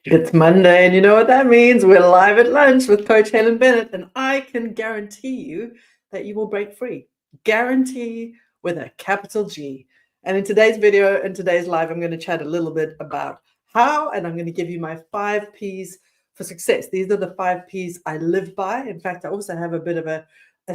It's Monday, and you know what that means. We're live at lunch with Coach Helen Bennett, and I can guarantee you that you will break free. Guarantee with a capital G. And in today's video and today's live, I'm going to chat a little bit about how, and I'm going to give you my 5 P's for success. These are the 5 P's I live by. In fact, I also have a bit of a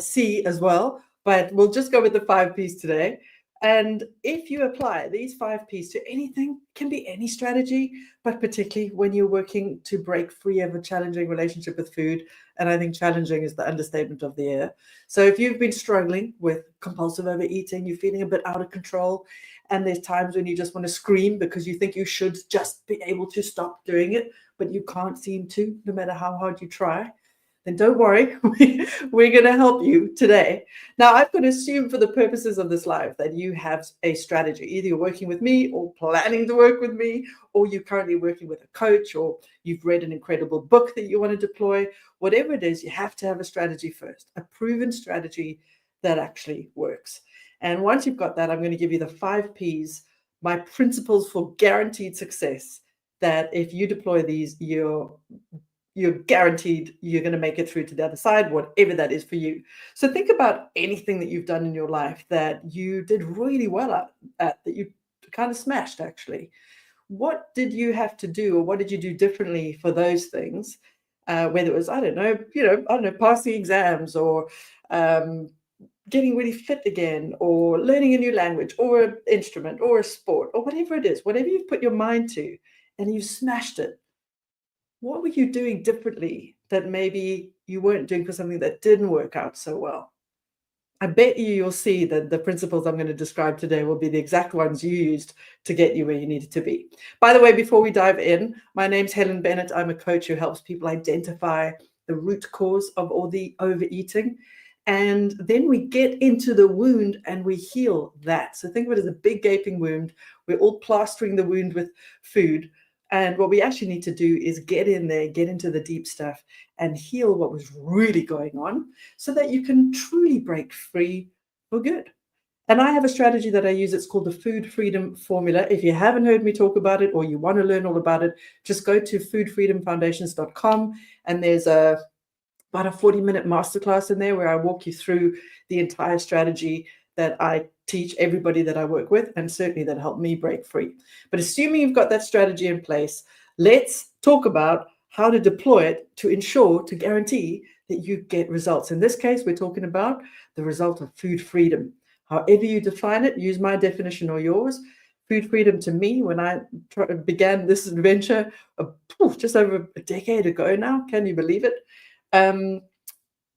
C as well, but we'll just go with the 5 P's today. And if you apply these 5 P's to anything, can be any strategy, but particularly when you're working to break free of a challenging relationship with food. And I think challenging is the understatement of the year. So if you've been struggling with compulsive overeating, you're feeling a bit out of control, and there's times when you just want to scream because you think you should just be able to stop doing it, but you can't seem to, no matter how hard you try, then don't worry. We're going to help you today. Now, I'm going to assume for the purposes of this live that you have a strategy. Either you're working with me or planning to work with me, or you're currently working with a coach, or you've read an incredible book that you want to deploy. Whatever it is, you have to have a strategy first, a proven strategy that actually works. And once you've got that, I'm going to give you the 5 P's, my principles for guaranteed success, that if you deploy these, you're guaranteed you're going to make it through to the other side, whatever that is for you. So think about anything that you've done in your life that you did really well at that you kind of smashed, actually. What did you have to do, or what did you do differently for those things? Whether it was, I don't know, passing exams, or getting really fit again, or learning a new language, or an instrument, or a sport, or whatever it is, whatever you've put your mind to and you smashed it. What were you doing differently that maybe you weren't doing for something that didn't work out so well? I bet you'll see that the principles I'm going to describe today will be the exact ones you used to get you where you needed to be. By the way, before we dive in, my name's Helen Bennett. I'm a coach who helps people identify the root cause of all the overeating. And then we get into the wound and we heal that. So think of it as a big gaping wound. We're all plastering the wound with food. And what we actually need to do is get in there, get into the deep stuff, and heal what was really going on so that you can truly break free for good. And I have a strategy that I use. It's called the Food Freedom Formula. If you haven't heard me talk about it, or you want to learn all about it, just go to foodfreedomfoundations.com, and there's about a 40-minute masterclass in there where I walk you through the entire strategy that I teach everybody that I work with, and certainly that helped me break free. But assuming you've got that strategy in place, let's talk about how to deploy it to ensure, to guarantee that you get results. In this case, we're talking about the result of food freedom. However you define it, use my definition or yours. Food freedom to me, when I began this adventure just over a decade ago now, can you believe it?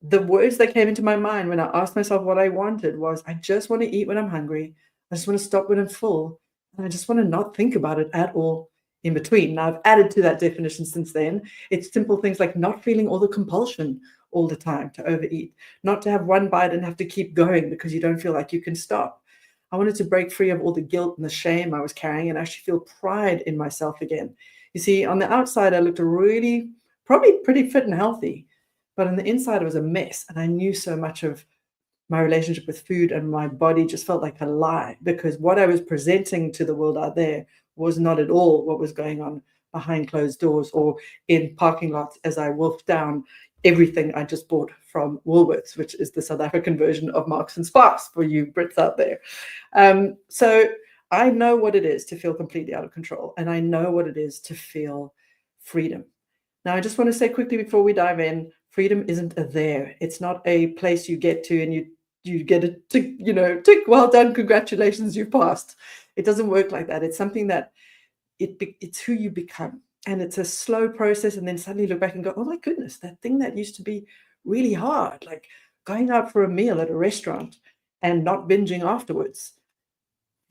The words that came into my mind when I asked myself what I wanted was, I just want to eat when I'm hungry. I just want to stop when I'm full. And I just want to not think about it at all in between. Now, I've added to that definition since then. It's simple things like not feeling all the compulsion all the time to overeat, not to have one bite and have to keep going because you don't feel like you can stop. I wanted to break free of all the guilt and the shame I was carrying and actually feel pride in myself again. You see, on the outside, I looked probably pretty fit and healthy. But on the inside, it was a mess. And I knew so much of my relationship with food, and my body just felt like a lie, because what I was presenting to the world out there was not at all what was going on behind closed doors or in parking lots as I wolfed down everything I just bought from Woolworths, which is the South African version of Marks and Sparks for you Brits out there. So I know what it is to feel completely out of control, and I know what it is to feel freedom. Now, I just want to say quickly before we dive in, freedom isn't a there. It's not a place you get to and you get a tick, tick, well done, congratulations, you've passed. It doesn't work like that. It's something that it's who you become. And it's a slow process, and then suddenly look back and go, oh my goodness, that thing that used to be really hard, like going out for a meal at a restaurant and not binging afterwards,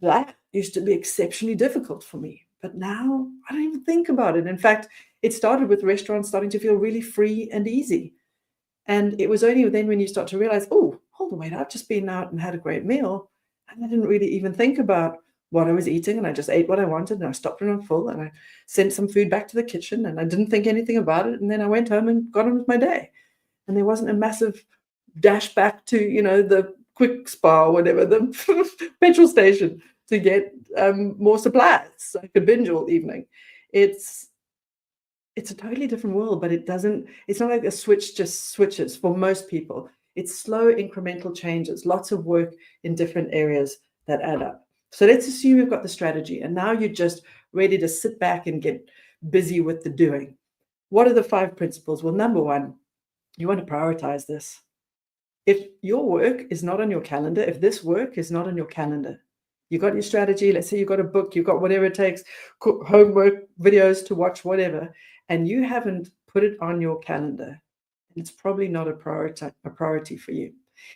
that used to be exceptionally difficult for me. But now I don't even think about it. In fact, it started with restaurants starting to feel really free and easy. And it was only then when you start to realize, oh, hold on, wait, I've just been out and had a great meal. And I didn't really even think about what I was eating. And I just ate what I wanted, and I stopped when I'm full, and I sent some food back to the kitchen, and I didn't think anything about it. And then I went home and got on with my day. And there wasn't a massive dash back to, the quick spa or whatever, the petrol station to get more supplies so I could binge all evening. It's it's a totally different world, but it's not like a switch just switches for most people. It's slow incremental changes, lots of work in different areas that add up. So let's assume you've got the strategy and now you're just ready to sit back and get busy with the doing. What are the 5 principles? Well, number 1, you want to prioritize this. If your work is not on your calendar, if this work is not on your calendar, you got your strategy, let's say you got a book, you've got whatever it takes, homework, videos to watch, whatever, and you haven't put it on your calendar, it's probably not a priority for you.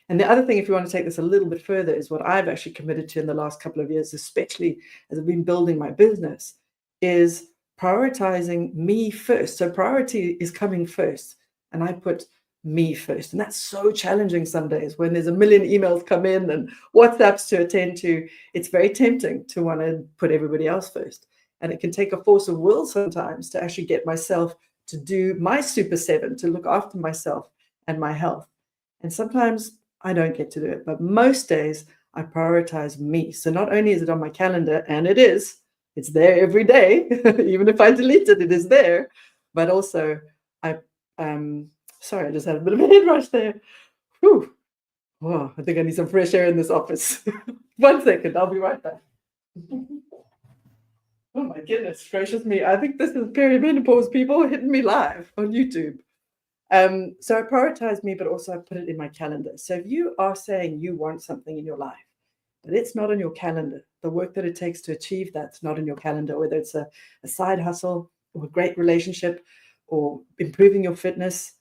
And the other thing, if you want to take this a little bit further, is what I've actually committed to in the last couple of years, especially as I've been building my business, is prioritizing me first. So priority is coming first, and I put me first. And that's so challenging some days when there's a million emails come in and WhatsApps to attend to. It's very tempting to want to put everybody else first. And it can take a force of will sometimes to actually get myself to do my super 7, to look after myself and my health. And sometimes I don't get to do it, but most days I prioritize me. So not only is it on my calendar, and it's there every day, even if I delete it, it is there, but also sorry, I just had a bit of a head rush there. Whew. Oh, I think I need some fresh air in this office. 1 second, I'll be right back. Oh my goodness gracious me. I think this is perimenopause people hitting me live on YouTube. So I prioritize me, but also I put it in my calendar. So if you are saying you want something in your life, but it's not on your calendar, the work that it takes to achieve that's not in your calendar, whether it's a side hustle or a great relationship or improving your fitness,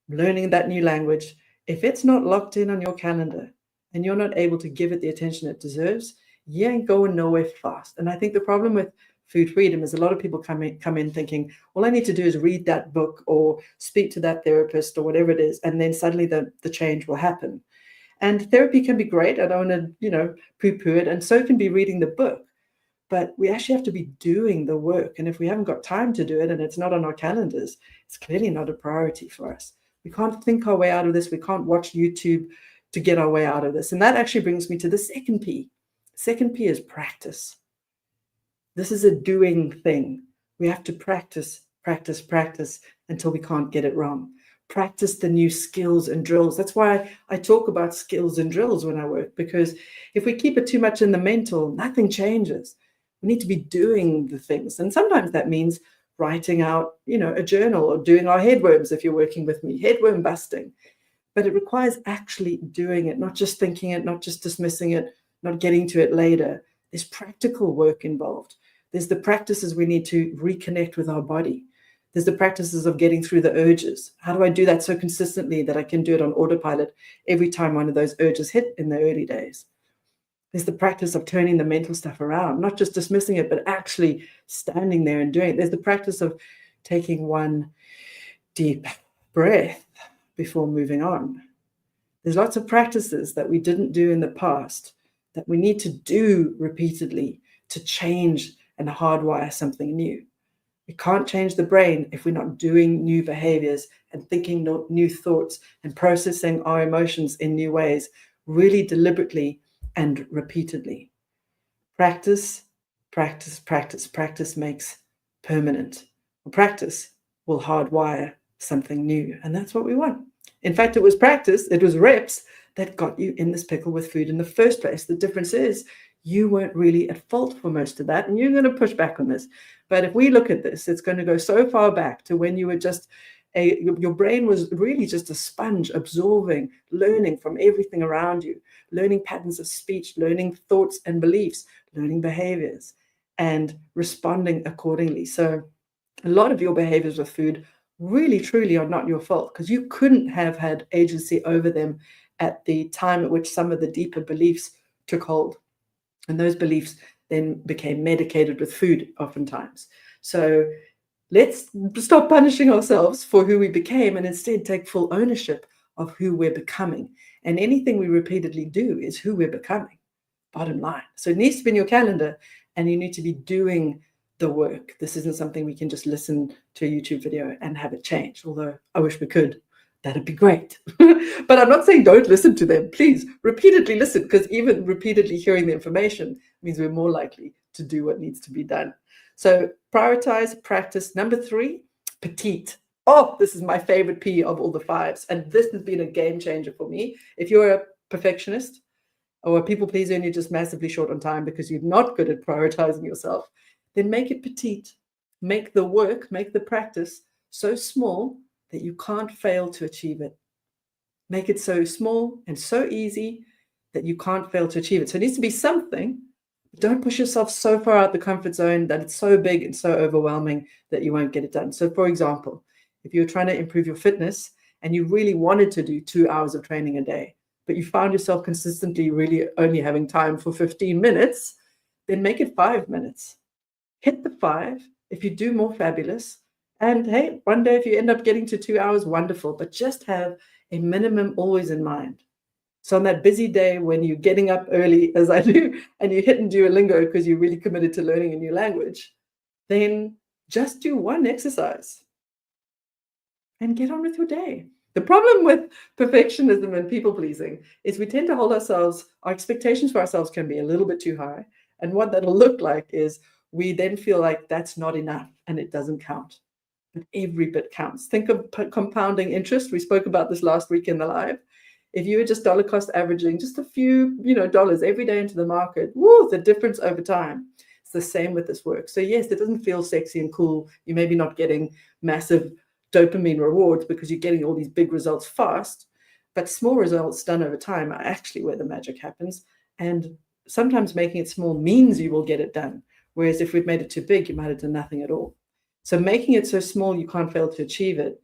learning that new language, if it's not locked in on your calendar and you're not able to give it the attention it deserves, you ain't going nowhere fast. And I think the problem with food freedom is a lot of people come in thinking, all I need to do is read that book or speak to that therapist or whatever it is, and then suddenly the change will happen. And therapy can be great. I don't want to, poo-poo it. And so can be reading the book. But we actually have to be doing the work. And if we haven't got time to do it and it's not on our calendars, it's clearly not a priority for us. We can't think our way out of this. We can't watch YouTube to get our way out of this. And that actually brings me to the second P. Second P is practice. This is a doing thing. We have to practice until we can't get it wrong. Practice the new skills and drills. That's why I talk about skills and drills when I work, because if we keep it too much in the mental, nothing changes. We need to be doing the things. And sometimes that means writing out, a journal, or doing our headworms if you're working with me, headworm busting. But it requires actually doing it, not just thinking it, not just dismissing it, not getting to it later. There's practical work involved. There's the practices we need to reconnect with our body. There's the practices of getting through the urges. How do I do that so consistently that I can do it on autopilot every time one of those urges hit in the early days? There's the practice of turning the mental stuff around, not just dismissing it, but actually standing there and doing it. There's the practice of taking one deep breath before moving on. There's lots of practices that we didn't do in the past that we need to do repeatedly to change and hardwire something new. We can't change the brain if we're not doing new behaviors and thinking new thoughts and processing our emotions in new ways, really deliberately and repeatedly. Practice makes permanent. Practice will hardwire something new, and that's what we want. In fact, it was practice, it was reps that got you in this pickle with food in the first place. The difference is you weren't really at fault for most of that, and you're going to push back on this. But if we look at this, it's going to go so far back to when you were just your brain was really just a sponge, absorbing, learning from everything around you, learning patterns of speech, learning thoughts and beliefs, learning behaviors, and responding accordingly. So a lot of your behaviors with food really, truly are not your fault, because you couldn't have had agency over them at the time at which some of the deeper beliefs took hold. And those beliefs then became medicated with food oftentimes. So let's stop punishing ourselves for who we became and instead take full ownership of who we're becoming. And anything we repeatedly do is who we're becoming, bottom line. So it needs to be in your calendar, and you need to be doing the work. This isn't something we can just listen to a YouTube video and have it change, although I wish we could. That'd be great. But I'm not saying don't listen to them. Please repeatedly listen, because even repeatedly hearing the information means we're more likely to do what needs to be done. So prioritize, practice. Number 3, petite. Oh, this is my favorite P of all the fives. And this has been a game changer for me. If you're a perfectionist or a people pleaser and you're just massively short on time because you're not good at prioritizing yourself, then make it petite. Make the work, make the practice so small that you can't fail to achieve it. Make it so small and so easy that you can't fail to achieve it. So it needs to be something. Don't push yourself so far out the comfort zone that it's so big and so overwhelming that you won't get it done. So for example, if you're trying to improve your fitness and you really wanted to do 2 hours of training a day, but you found yourself consistently really only having time for 15 minutes, then make it 5 minutes. Hit the 5. If you do, more fabulous. And hey, one day if you end up getting to 2 hours, wonderful, but just have a minimum always in mind. So on that busy day when you're getting up early, as I do, and you hit and Duolingo because you're really committed to learning a new language, then just do one exercise and get on with your day. The problem with perfectionism and people pleasing is we tend to hold ourselves, our expectations for ourselves can be a little bit too high. And what that'll look like is we then feel like that's not enough and it doesn't count. But every bit counts. Think of compounding interest. We spoke about this last week in the live. If you were just dollar cost averaging just a few, dollars every day into the market, woo, the difference over time. It's the same with this work. So yes, it doesn't feel sexy and cool. You're maybe not getting massive dopamine rewards because you're getting all these big results fast, but small results done over time are actually where the magic happens. And sometimes making it small means you will get it done. Whereas if we'd made it too big, you might have done nothing at all. So making it so small you can't fail to achieve it,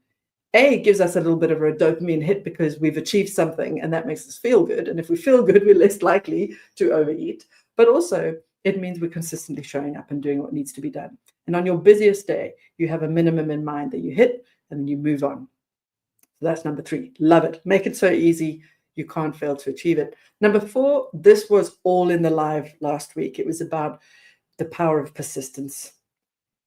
A, gives us a little bit of a dopamine hit because we've achieved something and that makes us feel good. And if we feel good, we're less likely to overeat. But also, it means we're consistently showing up and doing what needs to be done. And on your busiest day, you have a minimum in mind that you hit and then you move on. So that's number 3. Love it. Make it so easy you can't fail to achieve it. Number 4, this was all in the live last week. It was about the power of persistence.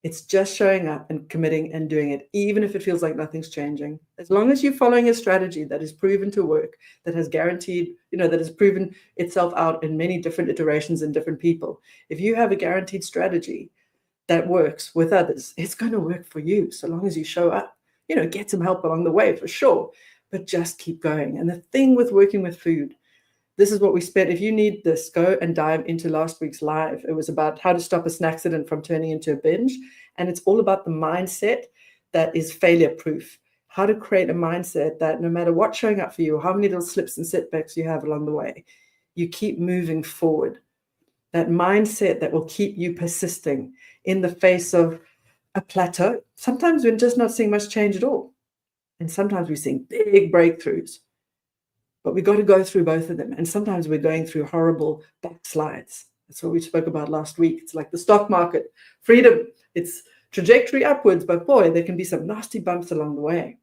It's just showing up and committing and doing it, even if it feels like nothing's changing. As long as you're following a strategy that is proven to work, that has guaranteed, that has proven itself out in many different iterations in different people. If you have a guaranteed strategy that works with others, it's going to work for you so long as you show up. Get some help along the way for sure, but just keep going. And the thing with working with food, this is what we spent. If you need this, go and dive into last week's live. It was about how to stop a snack accident from turning into a binge. And it's all about the mindset that is failure proof. How to create a mindset that no matter what's showing up for you, how many little slips and setbacks you have along the way, you keep moving forward. That mindset that will keep you persisting in the face of a plateau. Sometimes we're just not seeing much change at all. And sometimes we're seeing big breakthroughs. But we've got to go through both of them. And sometimes we're going through horrible backslides. That's what we spoke about last week. It's like the stock market. Freedom, it's trajectory upwards, but boy, there can be some nasty bumps along the way.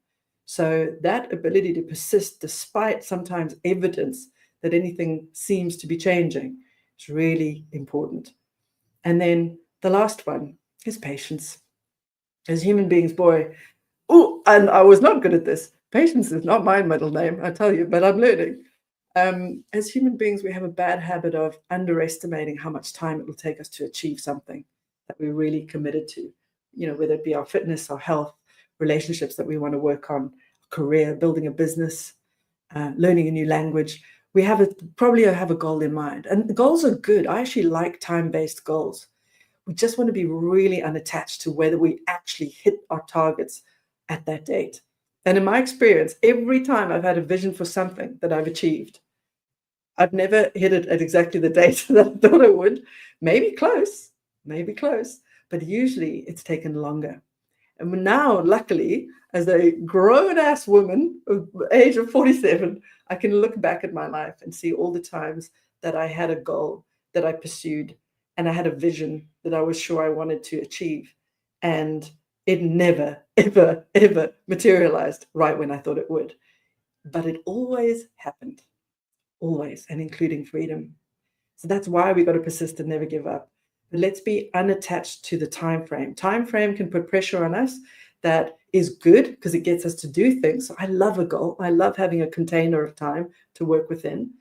So that ability to persist despite sometimes evidence that anything seems to be changing is really important. And then the last one is patience. As human beings, boy, and I was not good at this. Patience is not my middle name, I tell you, but I'm learning. As human beings, we have a bad habit of underestimating how much time it will take us to achieve something that we're really committed to, whether it be our fitness, our health, relationships that we want to work on, career, building a business, learning a new language. We probably have a goal in mind. And goals are good. I actually like time-based goals. We just want to be really unattached to whether we actually hit our targets at that date. And in my experience, every time I've had a vision for something that I've achieved, I've never hit it at exactly the date that I thought I would. Maybe close, but usually it's taken longer. And now, luckily, as a grown-ass woman of the age of 47, I can look back at my life and see all the times that I had a goal that I pursued and I had a vision that I was sure I wanted to achieve. And it never, ever, ever materialized right when I thought it would. But it always happened, always, and including freedom. So that's why we got to persist and never give up. But let's be unattached to the time frame. Time frame can put pressure on us that is good because it gets us to do things. So I love a goal. I love having a container of time to work within.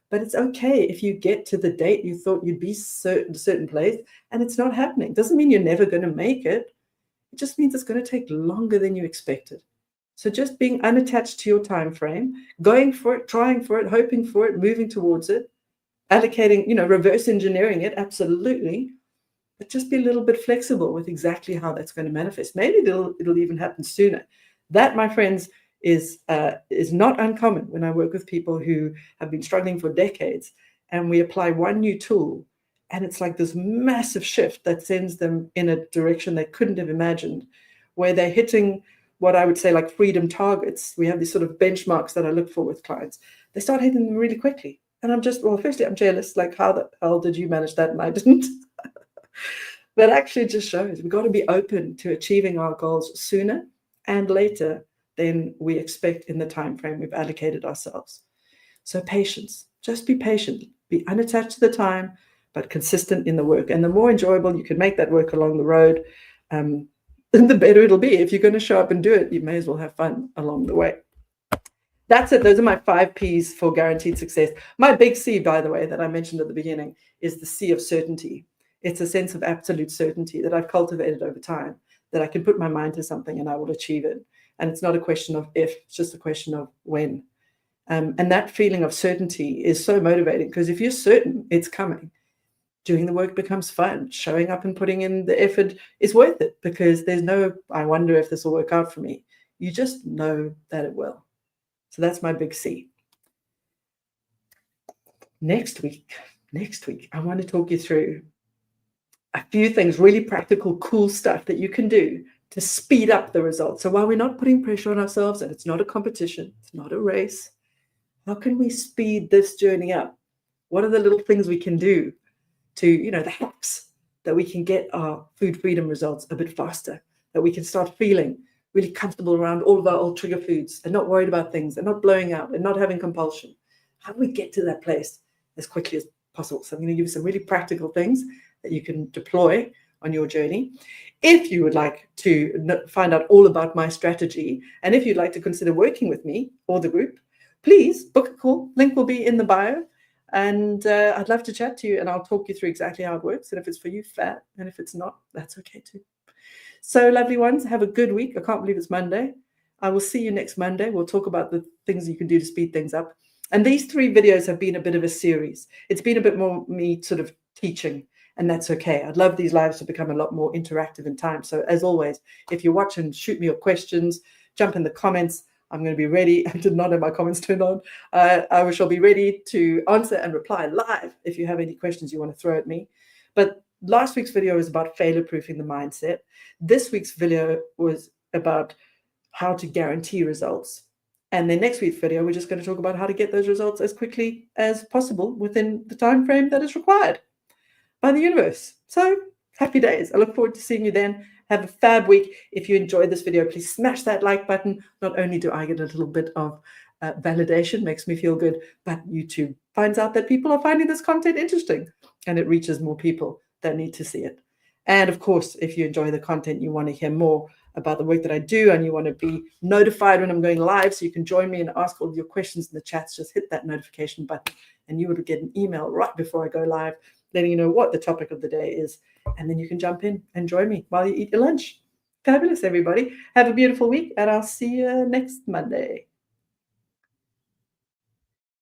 But it's okay if you get to the date you thought you'd be a certain place and it's not happening. Doesn't mean you're never going to make it. It just means it's going to take longer than you expected. So just being unattached to your time frame, going for it, trying for it, hoping for it, moving towards it, allocating, reverse engineering it, absolutely. But just be a little bit flexible with exactly how that's going to manifest. Maybe it'll even happen sooner. That, my friends, is not uncommon when I work with people who have been struggling for decades, and we apply one new tool, and it's like this massive shift that sends them in a direction they couldn't have imagined, where they're hitting what I would say like freedom targets. We have these sort of benchmarks that I look for with clients. They start hitting them really quickly. And I'm just, well, firstly, I'm jealous. Like, how the hell did you manage that and I didn't? But actually it just shows we've got to be open to achieving our goals sooner and later than we expect in the time frame we've allocated ourselves. So patience, just be patient, be unattached to the time, but consistent in the work. And the more enjoyable you can make that work along the road, the better it'll be. If you're going to show up and do it, you may as well have fun along the way. That's it. Those are my 5 P's for guaranteed success. My big C, by the way, that I mentioned at the beginning, is the C of certainty. It's a sense of absolute certainty that I've cultivated over time, that I can put my mind to something and I will achieve it. And it's not a question of if, it's just a question of when. And that feeling of certainty is so motivating, because if you're certain it's coming, doing the work becomes fun. Showing up and putting in the effort is worth it, because there's no, I wonder if this will work out for me. You just know that it will. So that's my big C. Next week, I want to talk you through a few things, really practical, cool stuff that you can do to speed up the results. So while we're not putting pressure on ourselves, and it's not a competition, it's not a race, how can we speed this journey up? What are the little things we can do to, the hacks that we can get our food freedom results a bit faster, that we can start feeling really comfortable around all of our old trigger foods and not worried about things and not blowing out and not having compulsion? How do we get to that place as quickly as possible? So I'm going to give you some really practical things that you can deploy on your journey. If you would like to find out all about my strategy, and if you'd like to consider working with me or the group, please book a call. Link will be in the bio. And I'd love to chat to you, and I'll talk you through exactly how it works. And if it's for you, fat. And if it's not, that's okay too. So lovely ones, have a good week. I can't believe it's Monday. I will see you next Monday. We'll talk about the things you can do to speed things up. And these 3 videos have been a bit of a series. It's been a bit more me sort of teaching, and that's okay. I'd love these lives to become a lot more interactive in time. So as always, if you're watching, shoot me your questions, jump in the comments. I'm going to be ready. I did not have my comments turned on. I shall be ready to answer and reply live if you have any questions you want to throw at me. But last week's video was about failure-proofing the mindset. This week's video was about how to guarantee results. And then next week's video, we're just going to talk about how to get those results as quickly as possible within the time frame that is required by the universe. So happy days. I look forward to seeing you then. Have a fab week. If you enjoyed this video, please smash that like button. Not only do I get a little bit of validation, makes me feel good, but YouTube finds out that people are finding this content interesting, and it reaches more people that need to see it. And of course, if you enjoy the content, you want to hear more about the work that I do, and you want to be notified when I'm going live so you can join me and ask all of your questions in the chats, just hit that notification button and you will get an email right before I go live, letting you know what the topic of the day is. And then you can jump in and join me while you eat your lunch. Fabulous, everybody. Have a beautiful week, and I'll see you next Monday.